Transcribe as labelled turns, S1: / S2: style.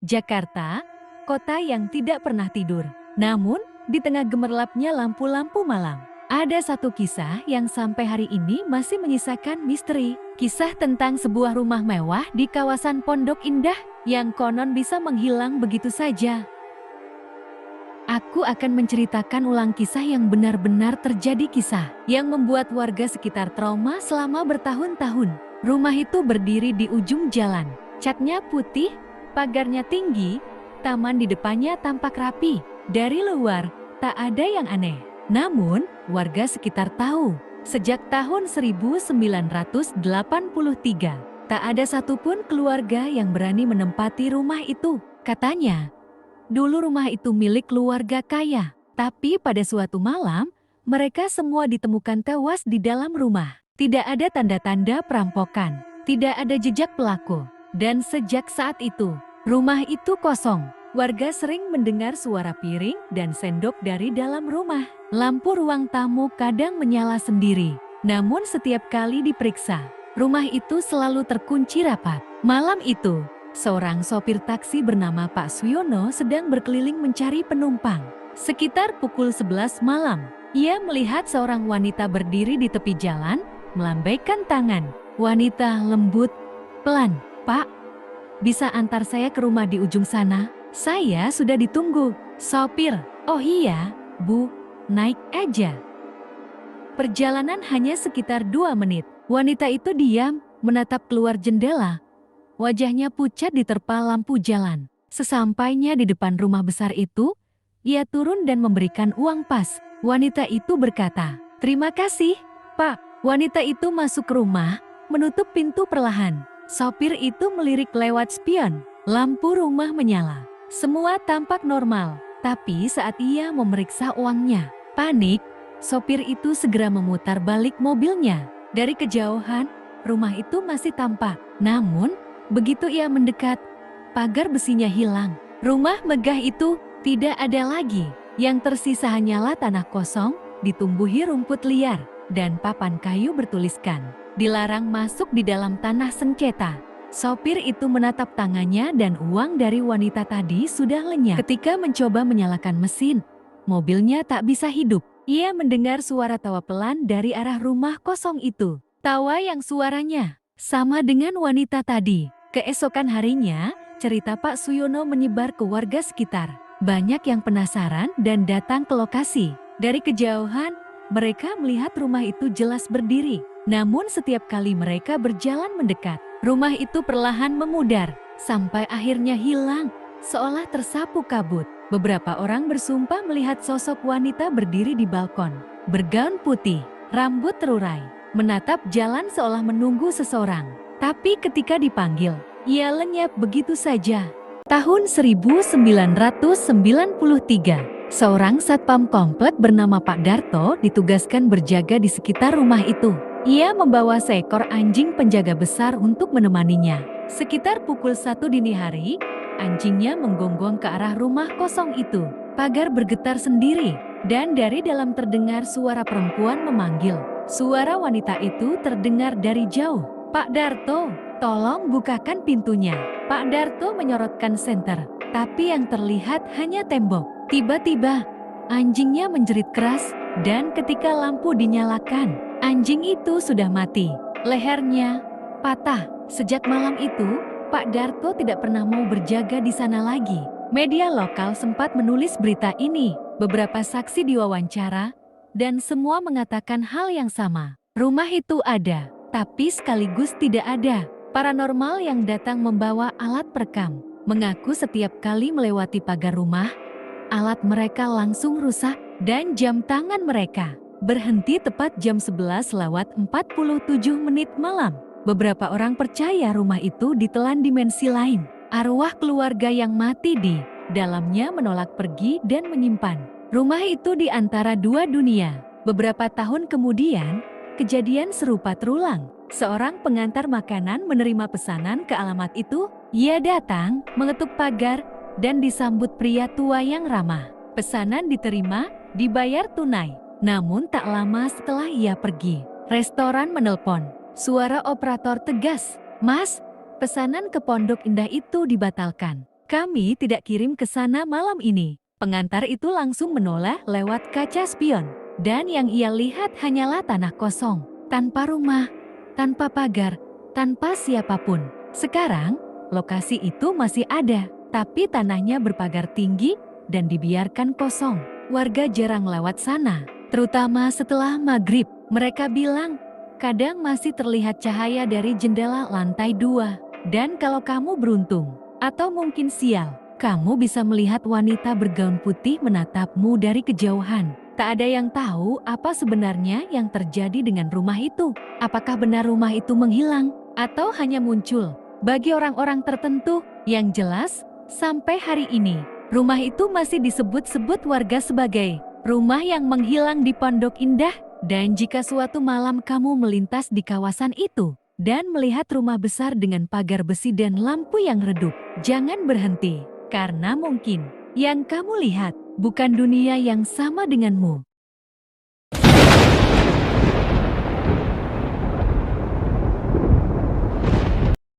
S1: Jakarta, kota yang tidak pernah tidur. Namun, di tengah gemerlapnya lampu-lampu malam, ada satu kisah yang sampai hari ini masih menyisakan misteri. Kisah tentang sebuah rumah mewah di kawasan Pondok Indah yang konon bisa menghilang begitu saja. Aku akan menceritakan ulang kisah yang benar-benar terjadi, kisah yang membuat warga sekitar trauma selama bertahun-tahun. Rumah itu berdiri di ujung jalan. Catnya putih, pagarnya tinggi, taman di depannya tampak rapi. Dari luar, tak ada yang aneh. Namun, warga sekitar tahu, sejak tahun 1983, tak ada satupun keluarga yang berani menempati rumah itu. Katanya, dulu rumah itu milik keluarga kaya. Tapi pada suatu malam, mereka semua ditemukan tewas di dalam rumah. Tidak ada tanda-tanda perampokan, tidak ada jejak pelaku. Dan sejak saat itu, rumah itu kosong. Warga sering mendengar suara piring dan sendok dari dalam rumah. Lampu ruang tamu kadang menyala sendiri. Namun setiap kali diperiksa, rumah itu selalu terkunci rapat. Malam itu, seorang sopir taksi bernama Pak Suyono sedang berkeliling mencari penumpang. Sekitar pukul 11 malam, ia melihat seorang wanita berdiri di tepi jalan, melambaikan tangan. Wanita lembut, pelan. "Pak, bisa antar saya ke rumah di ujung sana? Saya sudah ditunggu." Sopir, "Oh iya, Bu, naik aja." Perjalanan hanya sekitar 2 menit. Wanita itu diam, menatap keluar jendela. Wajahnya pucat diterpa lampu jalan. Sesampainya di depan rumah besar itu, ia turun dan memberikan uang pas. Wanita itu berkata, "Terima kasih, Pak." Wanita itu masuk ke rumah, menutup pintu perlahan. Sopir itu melirik lewat spion. Lampu rumah menyala. Semua tampak normal, tapi saat ia memeriksa uangnya, panik. Sopir itu segera memutar balik mobilnya. Dari kejauhan, rumah itu masih tampak. Namun, begitu ia mendekat, pagar besinya hilang. Rumah megah itu tidak ada lagi. Yang tersisa hanyalah tanah kosong, ditumbuhi rumput liar, dan papan kayu bertuliskan, "Dilarang masuk di dalam tanah sengketa." Sopir itu menatap tangannya dan uang dari wanita tadi sudah lenyap. Ketika mencoba menyalakan mesin, mobilnya tak bisa hidup. Ia mendengar suara tawa pelan dari arah rumah kosong itu. Tawa yang suaranya sama dengan wanita tadi. Keesokan harinya, cerita Pak Suyono menyebar ke warga sekitar. Banyak yang penasaran dan datang ke lokasi. Dari kejauhan, mereka melihat rumah itu jelas berdiri. Namun setiap kali mereka berjalan mendekat, rumah itu perlahan memudar, sampai akhirnya hilang, seolah tersapu kabut. Beberapa orang bersumpah melihat sosok wanita berdiri di balkon, bergaun putih, rambut terurai, menatap jalan seolah menunggu seseorang. Tapi ketika dipanggil, ia lenyap begitu saja. Tahun 1993, seorang satpam komplek bernama Pak Darto ditugaskan berjaga di sekitar rumah itu. Ia membawa seekor anjing penjaga besar untuk menemaninya. Sekitar pukul 1 dini hari, anjingnya menggonggong ke arah rumah kosong itu. Pagar bergetar sendiri, dan dari dalam terdengar suara perempuan memanggil. Suara wanita itu terdengar dari jauh. "Pak Darto, tolong bukakan pintunya." Pak Darto menyorotkan senter, tapi yang terlihat hanya tembok. Tiba-tiba, anjingnya menjerit keras, dan ketika lampu dinyalakan, anjing itu sudah mati. Lehernya patah. Sejak malam itu, Pak Darto tidak pernah mau berjaga di sana lagi. Media lokal sempat menulis berita ini. Beberapa saksi diwawancara, dan semua mengatakan hal yang sama. Rumah itu ada, tapi sekaligus tidak ada. Paranormal yang datang membawa alat perekam, mengaku setiap kali melewati pagar rumah, alat mereka langsung rusak, dan jam tangan mereka berhenti tepat jam 11:47 malam. Beberapa orang percaya rumah itu ditelan dimensi lain. Arwah keluarga yang mati di dalamnya menolak pergi dan menyimpan rumah itu di antara dua dunia. Beberapa tahun kemudian, kejadian serupa terulang. Seorang pengantar makanan menerima pesanan ke alamat itu. Ia datang, mengetuk pagar, dan disambut pria tua yang ramah. Pesanan diterima, dibayar tunai. Namun tak lama setelah ia pergi, restoran menelpon. Suara operator tegas, "Mas, pesanan ke Pondok Indah itu dibatalkan. Kami tidak kirim ke sana malam ini. Pengantar itu langsung menoleh lewat kaca spion. Dan yang ia lihat hanyalah tanah kosong. Tanpa rumah, tanpa pagar, tanpa siapapun. Sekarang, lokasi itu masih ada. Tapi tanahnya berpagar tinggi dan dibiarkan kosong. Warga jarang lewat sana. Terutama setelah maghrib. Mereka bilang, kadang masih terlihat cahaya dari jendela lantai 2. Dan kalau kamu beruntung, atau mungkin sial, kamu bisa melihat wanita bergaun putih menatapmu dari kejauhan. Tak ada yang tahu apa sebenarnya yang terjadi dengan rumah itu. Apakah benar rumah itu menghilang, atau hanya muncul bagi orang-orang tertentu? Yang jelas, sampai hari ini, rumah itu masih disebut-sebut warga sebagai rumah yang menghilang di Pondok Indah. Dan jika suatu malam kamu melintas di kawasan itu, dan melihat rumah besar dengan pagar besi dan lampu yang redup, jangan berhenti, karena mungkin yang kamu lihat bukan dunia yang sama denganmu.